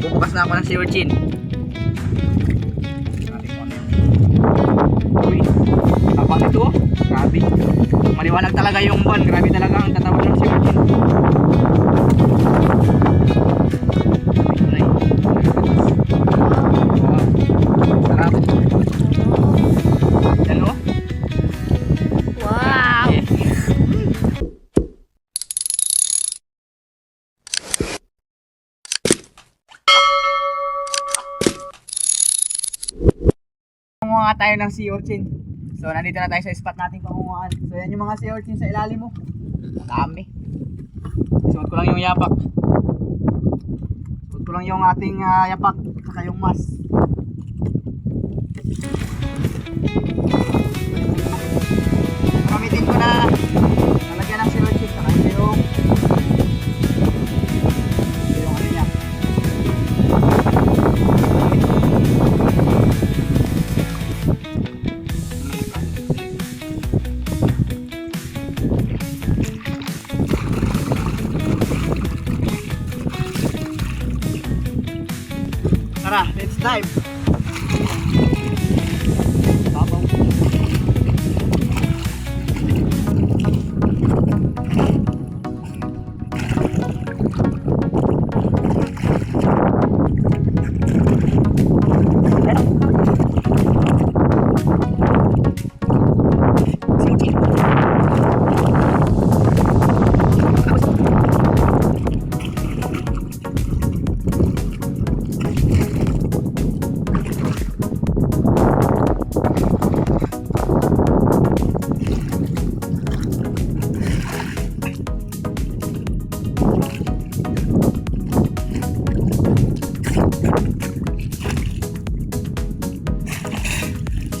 Bubukas na ako ng sea urchin. Uy, abang ito. Grabe. Maliwanag talaga yung buwan. Grabe talaga ang tatawan ng sea urchin. Sarap. Yan o. Wow! Kumuha tayo ng sea urchin. So nandito na tayo sa spot natin pangunguhaan. So yan yung mga sea urchin sa ilalim mo. Dami. Suot ko lang yung yapak. Suot ko lang yung ating yapak. Saka yung mas. Gamitin ko na nalagyan ng sea urchin. Saka yung ano niya. Tara, let's dive. Babaw.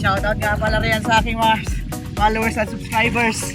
Shoutout nga pala rin sa aking mga followers at subscribers.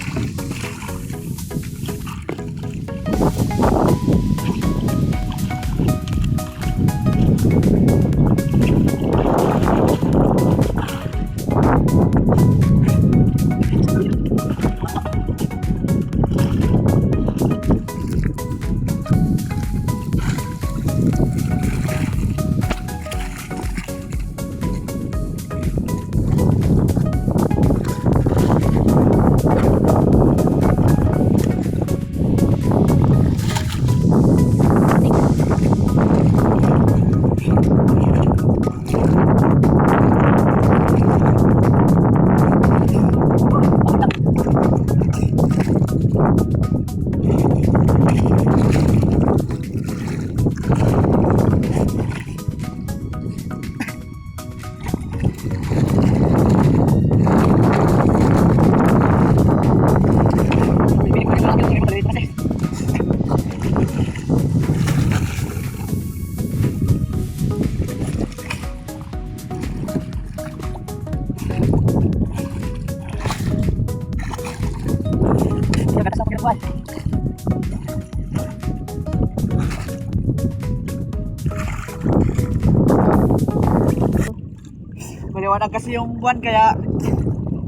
Maliwanag kasi yung buwan kaya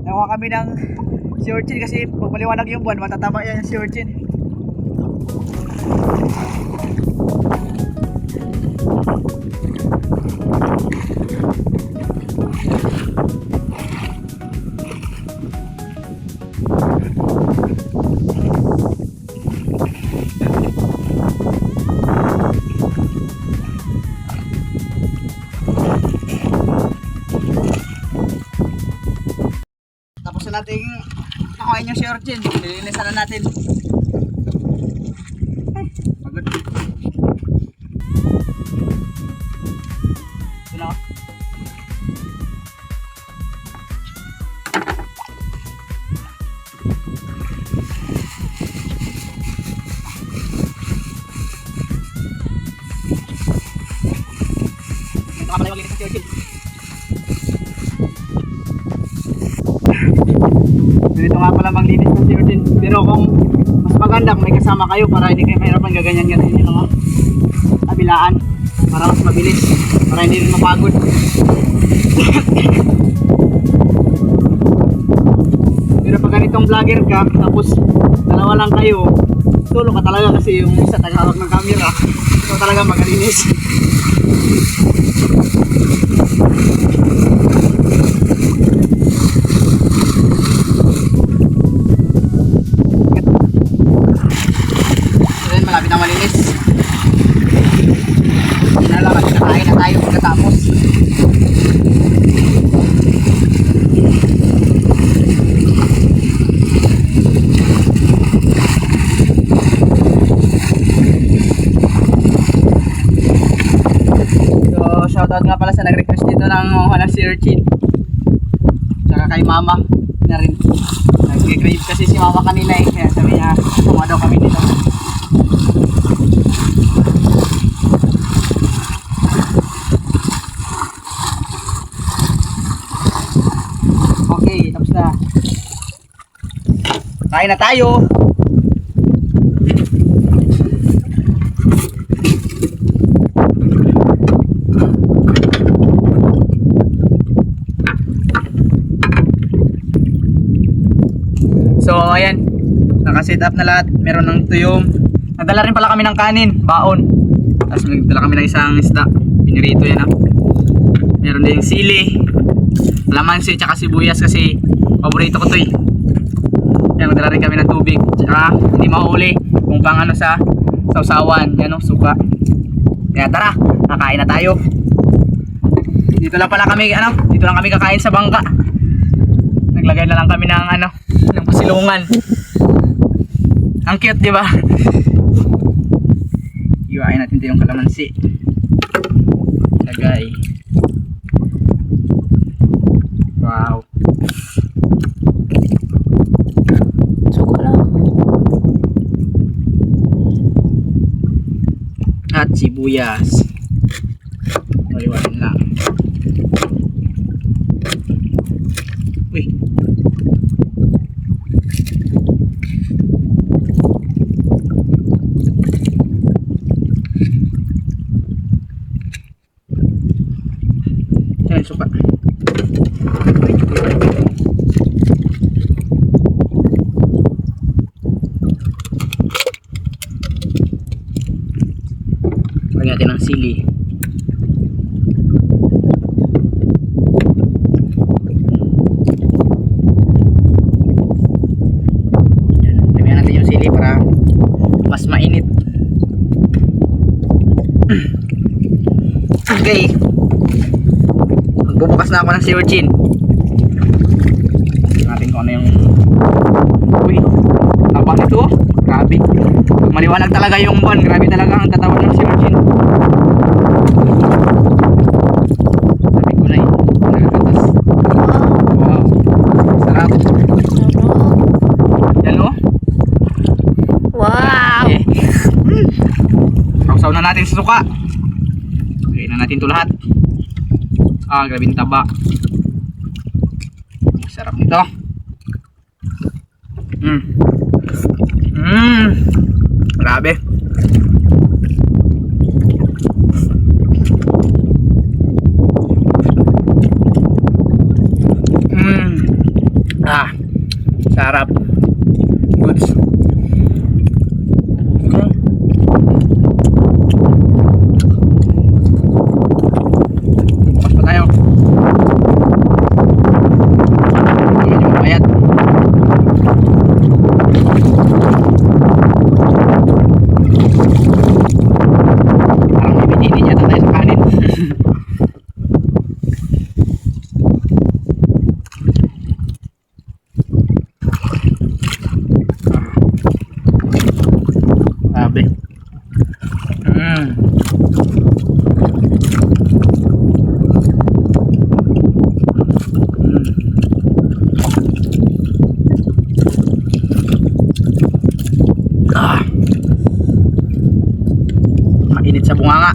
nakuha kami ng sea urchin kasi pag maliwanag yung buwan matatama yan yung sea urchin. Tapos na natin nakain yung sea urchin. Nilinisan na natin. Ay, pagod. Ito na ako. Ito ka pala yung maglinis ng sea urchin. Ganito nga pala maglinis ng sea urchin. Pero kung mas maganda kung may kasama kayo para hindi kayo mahirapan gaganyan-ganyan yung mga kabilaan para mas mabilis, para hindi rin mapagod. Pero pag ganitong vlogger ka tapos dalawa lang kayo, solo ka talaga kasi yung isa tagahawak ng camera. So talaga magalinis. So yun, malapit na malinis. Yun na lang, kakain na tayo pagkatapos. Shoutout nga pala sa nag-request dito ng walang si Urchin. Tsaka kay mama na rin. Nag-crave kasi si mama kanila eh. Kaya sabi niya, tuma daw kami dito. Okay, tapos na. Kain na tayo. So ayan, nakaset up na lahat. Meron ng tuyom. Nagdala rin pala kami ng kanin, baon. Tapos nagdala kami ng isang isda. Pinirito yan ha. Meron din sili, lamansi, tsaka sibuyas kasi paborito ko to eh. Ayan, nagdala rin kami ng tubig. Tsaka hindi mahuli kung pang ano sa sausawan. Yan o, suka. Kaya tara, kakain na tayo. Dito lang pala kami, dito lang kami kakain sa bangka. Naglagay na lang kami ng ng pasilungan. Ang cute, di ba? Iwain natin 'to yung kalamansi. Lagay. Wow. Suka lang. At sibuyas. Maliwain lang. Uy. Yan, suka. Lagyan natin ng sili. Lagyan natin yung sili para mas mainit. Okay. Magbubukas na ako ng searchin. Tingnan natin kung ano yung... Uy, tabang nito. Grabe. Pag maliwanag talaga yung buwan, grabe talaga ang tatawan ng searchin. Sabi ko na eh. Nakakatas. Wow. Sarap. Yan o. Wow! Okay. Sausaw na natin sa suka. Lagyan na natin ito lahat. Grabe yung taba. Sarap nito. Grabe. Sarap. Goods. Okay. Bukas pa tayo. Medyo mabayat. Parang bibitinin niya tayo sa kanin. Grabe. Mainit sa bunganga.